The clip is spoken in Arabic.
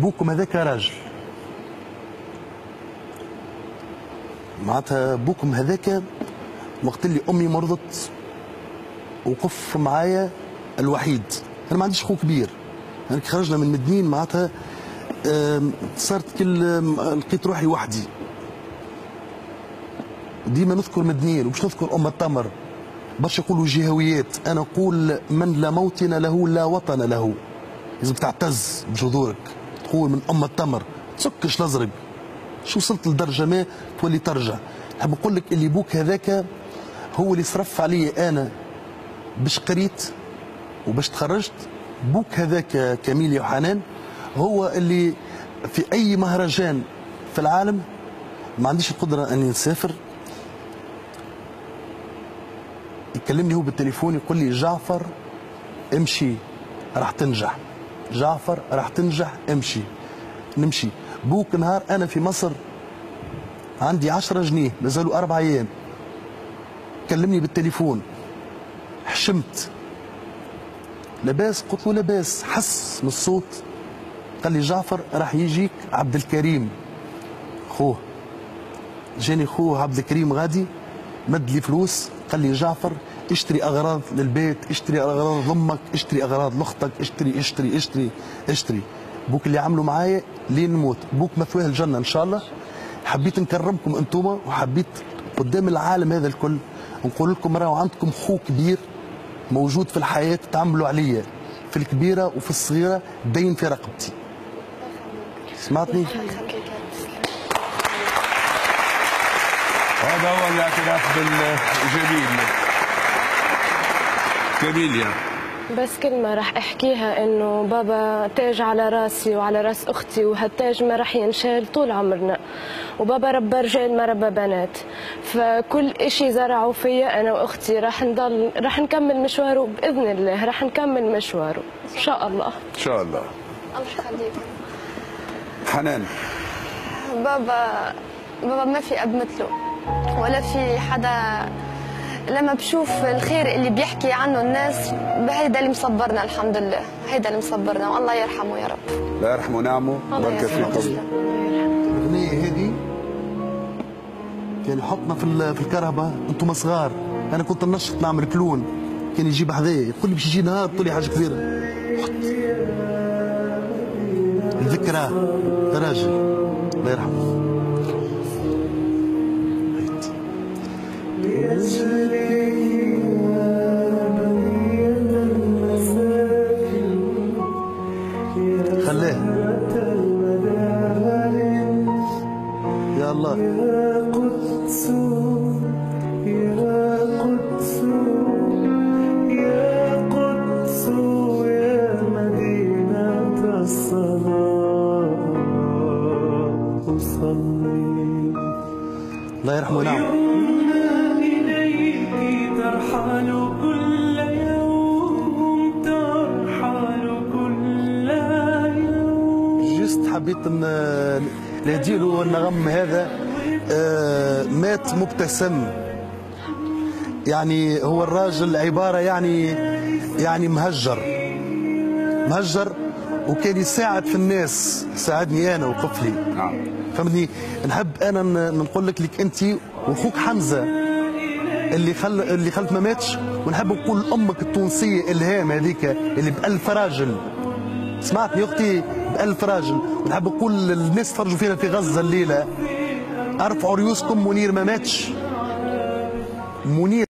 بوكم هذاك راجل، معناتها بوكم هذاك وقت اللي امي مرضت وقف معايا الوحيد. انا ما عنديش اخو كبير، يعني خرجنا من مدنين معناتها صارت لقيت روحي وحدي. ديما نذكر مدنين ومش نذكر ام التمر. برشا يقولوا جهويات، انا نقول من لا موطن له لا وطن له. لازم تعتز بجذورك، تقول من ام التمر، تسكش الازرق. شو وصلت لدرجه ما تولي ترجع. نحب نقول لك اللي بوك هذاك هو اللي صرف علي انا باش قريت وباش تخرجت. بوك هذاك كميل يوحنان هو اللي في اي مهرجان في العالم ما عنديش القدره اني نسافر، يكلمني هو بالتليفون يقول لي جعفر امشي راح تنجح، جعفر راح تنجح امشي. نمشي. بوك نهار انا في مصر عندي 10 جنيه مازالوا 4 ايام، كلمني بالتليفون، حشمت. لاباس؟ قلت له لاباس. حس من الصوت قال لي جعفر راح يجيك عبد الكريم خوه. جاني خوه عبد الكريم غادي مد لي فلوس، قال لي جعفر اشتري اغراض للبيت، اشتري اغراض لامك، اشتري اغراض لاختك، اشتري اشتري اشتري اشتري. بوك اللي عملوا معايا لين نموت، بوك مثواه الجنه ان شاء الله. حبيت نكرمكم انتوما وحبيت قدام العالم هذا الكل نقول لكم راهو عندكم خو كبير موجود في الحياه، تعملوا عليا في الكبيره وفي الصغيره دين في رقبتي. سمعتني؟ هذا هو الاعتراف بالجميل. كاميليا، بس كلمة راح أحكيها إنه بابا تاج على راسي وعلى راس أختي، وهالتاج ما راح ينشال طول عمرنا. وبابا ربى رجال ما ربى بنات، فكل إشي زرعوا فيا أنا وأختي راح نكمل مشواره بإذن الله، راح نكمل مشواره إن شاء الله. ان شاء الله. الله يخليك. حنان، بابا ما في اب مثله ولا في حدا. لما بشوف الخير اللي بيحكي عنه الناس هيدا اللي مصبرنا، الحمد لله هيدا اللي مصبرنا، والله يرحمه يا رب. لا يرحمه ونعمه وبركة فيكم. الأغنية هذه كان يحطنا في الكرهبة انتم صغار، أنا كنت ننشط نعمل كلون، كان يجيب حذايا يقول لي باش يجي نهار تقول لي حاجة كبيرة. حط الذكرى يا راجل الله يرحمه. خلاه يا الله. يا قدس يا قدس يا قدس يا مدينة الصلاة أصلي. الله يرحمه ونعمه. إليك ترحل كل يوم، ترحل كل يوم. جست حبيت نديروا النغم هذا. مات مبتسم، يعني هو الراجل عبارة يعني مهجر وكان يساعد في الناس، ساعدني أنا وقف لي. نعم. فهمتني؟ نحب أنا نقول لك أنت وأخوك حمزة اللي خلت ما ماتش، ونحب نقول لأمك التونسية إلهام هذيك اللي بألف راجل. سمعتني أختي؟ بألف راجل. ونحب نقول للناس تفرجوا فينا في غزة الليلة، ارفعوا رؤوسكم، منير ما ماتش. منير